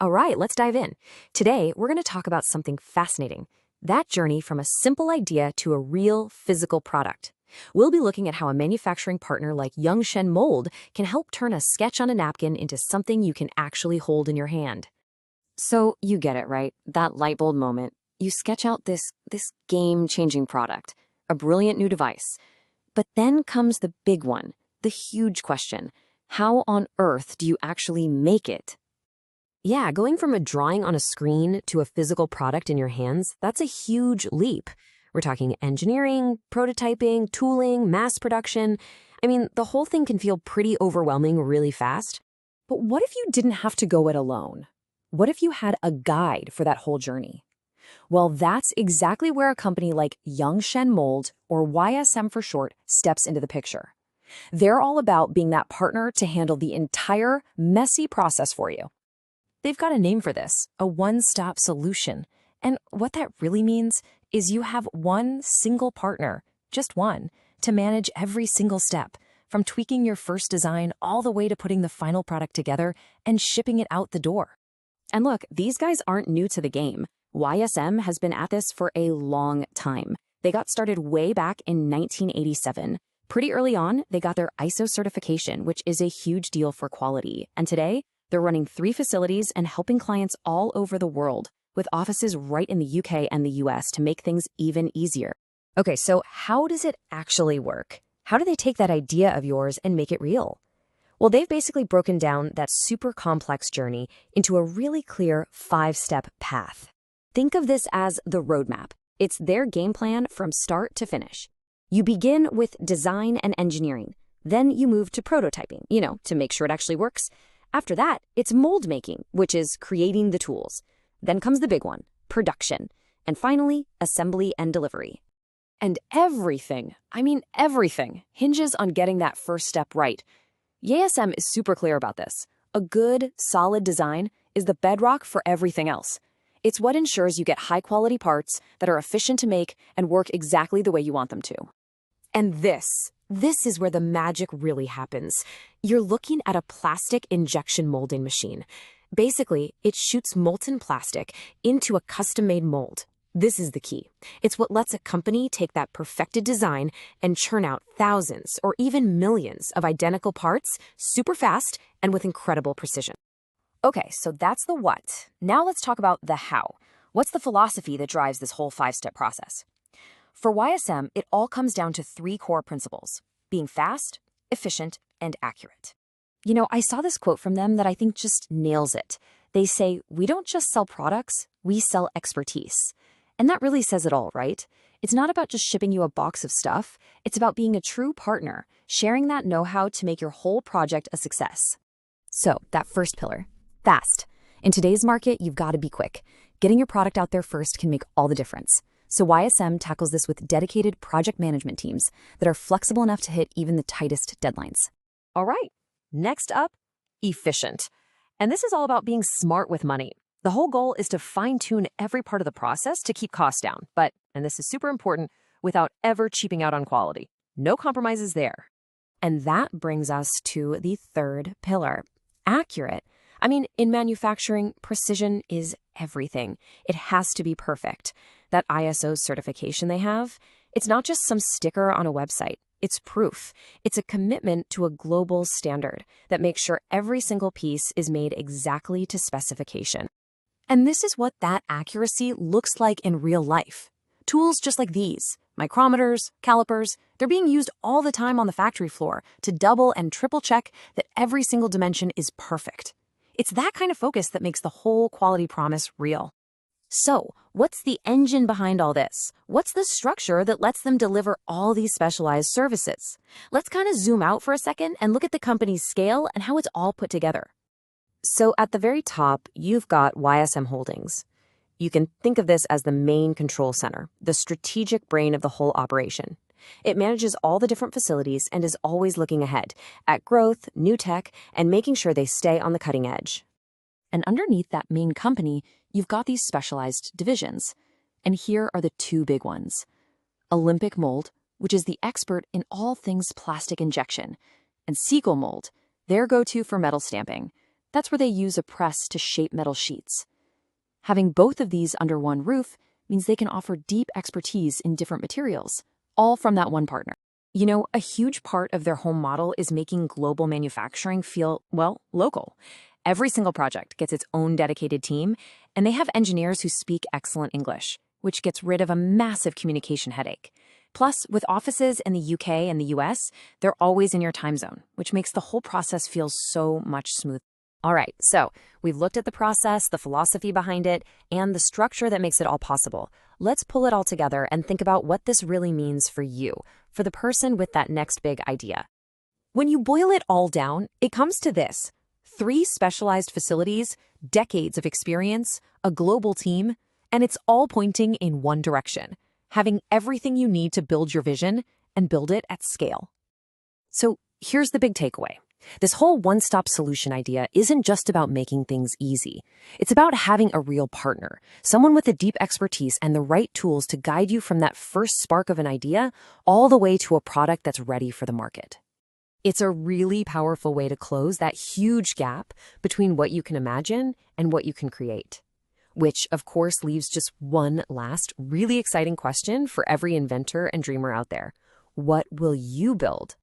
All right, let's dive in. Today, we're going to talk about something fascinating, that journey from a simple idea to a real physical product. We'll be looking at how a manufacturing partner like Yong Shen Mould can help turn a sketch on a napkin into something you can actually hold in your hand. So you get it, right? That light bulb moment. You sketch out this game-changing product, a brilliant new device. But then comes the big one, the huge question. How on earth do you actually make it? Yeah, going from a drawing on a screen to a physical product in your hands, that's a huge leap. We're talking engineering, prototyping, tooling, mass production. I mean, the whole thing can feel pretty overwhelming really fast. But what if you didn't have to go it alone? What if you had a guide for that whole journey? Well, that's exactly where a company like Yong Shen Mould, or YSM for short, steps into the picture. They're all about being that partner to handle the entire messy process for you. They've got a name for this, a one-stop solution. And what that really means is you have one single partner, just one, to manage every single step, from tweaking your first design all the way to putting the final product together and shipping it out the door. And look, these guys aren't new to the game. YSM has been at this for a long time. They got started way back in 1987. Pretty early on, they got their ISO certification, which is a huge deal for quality. And today, they're running 3 facilities and helping clients all over the world, with offices right in the UK and the US to make things even easier. Okay, so how does it actually work? How do they take that idea of yours and make it real? Well, they've basically broken down that super complex journey into a really clear 5-step path. Think of this as the roadmap. It's their game plan from start to finish. You begin with design and engineering. Then you move to prototyping, to make sure it actually works. After that, it's mold making, which is creating the tools. Then comes the big one, production. And finally, assembly and delivery. And everything, hinges on getting that first step right. YSM is super clear about this. A good, solid design is the bedrock for everything else. It's what ensures you get high-quality parts that are efficient to make and work exactly the way you want them to. And this is where the magic really happens. You're looking at a plastic injection molding machine. Basically, it shoots molten plastic into a custom-made mold. This is the key. It's what lets a company take that perfected design and churn out thousands or even millions of identical parts super fast and with incredible precision. Okay, so that's the what. Now let's talk about the how. What's the philosophy that drives this whole 5-step process? For YSM, it all comes down to 3 core principles: being fast, efficient, and accurate. I saw this quote from them that I think just nails it. They say, "We don't just sell products, we sell expertise." And that really says it all, right? It's not about just shipping you a box of stuff. It's about being a true partner, sharing that know-how to make your whole project a success. So, that first pillar, fast. In today's market, you've got to be quick. Getting your product out there first can make all the difference. So YSM tackles this with dedicated project management teams that are flexible enough to hit even the tightest deadlines. All right, next up, efficient. And this is all about being smart with money. The whole goal is to fine-tune every part of the process to keep costs down, but, and this is super important, without ever cheaping out on quality. No compromises there. And that brings us to the third pillar, accurate. In manufacturing, precision is everything. It has to be perfect. That ISO certification they have, it's not just some sticker on a website. It's proof. It's a commitment to a global standard that makes sure every single piece is made exactly to specification. And this is what that accuracy looks like in real life. Tools just like these, micrometers, calipers, they're being used all the time on the factory floor to double and triple check that every single dimension is perfect. It's that kind of focus that makes the whole quality promise real. So, what's the engine behind all this? What's the structure that lets them deliver all these specialized services? Let's kind of zoom out for a second and look at the company's scale and how it's all put together. So at the very top, you've got YSM Holdings. You can think of this as the main control center, the strategic brain of the whole operation. It manages all the different facilities and is always looking ahead at growth, new tech, and making sure they stay on the cutting edge. And underneath that main company, you've got these specialized divisions. And here are the 2 big ones. Olympic Mold, which is the expert in all things plastic injection, and Seagull Mold, their go-to for metal stamping. That's where they use a press to shape metal sheets. Having both of these under one roof means they can offer deep expertise in different materials, all from that one partner. You know, a huge part of their home model is making global manufacturing feel, well, local. Every single project gets its own dedicated team, and they have engineers who speak excellent English, which gets rid of a massive communication headache. Plus, with offices in the UK and the US, they're always in your time zone, which makes the whole process feel so much smoother. All right, so we've looked at the process, the philosophy behind it, and the structure that makes it all possible. Let's pull it all together and think about what this really means for you, for the person with that next big idea. When you boil it all down, it comes to this: 3 specialized facilities, decades of experience, a global team, and it's all pointing in one direction, having everything you need to build your vision and build it at scale. So here's the big takeaway. This whole one-stop solution idea isn't just about making things easy. It's about having a real partner, someone with a deep expertise and the right tools to guide you from that first spark of an idea all the way to a product that's ready for the market. It's a really powerful way to close that huge gap between what you can imagine and what you can create. Which, of course, leaves just one last really exciting question for every inventor and dreamer out there. What will you build?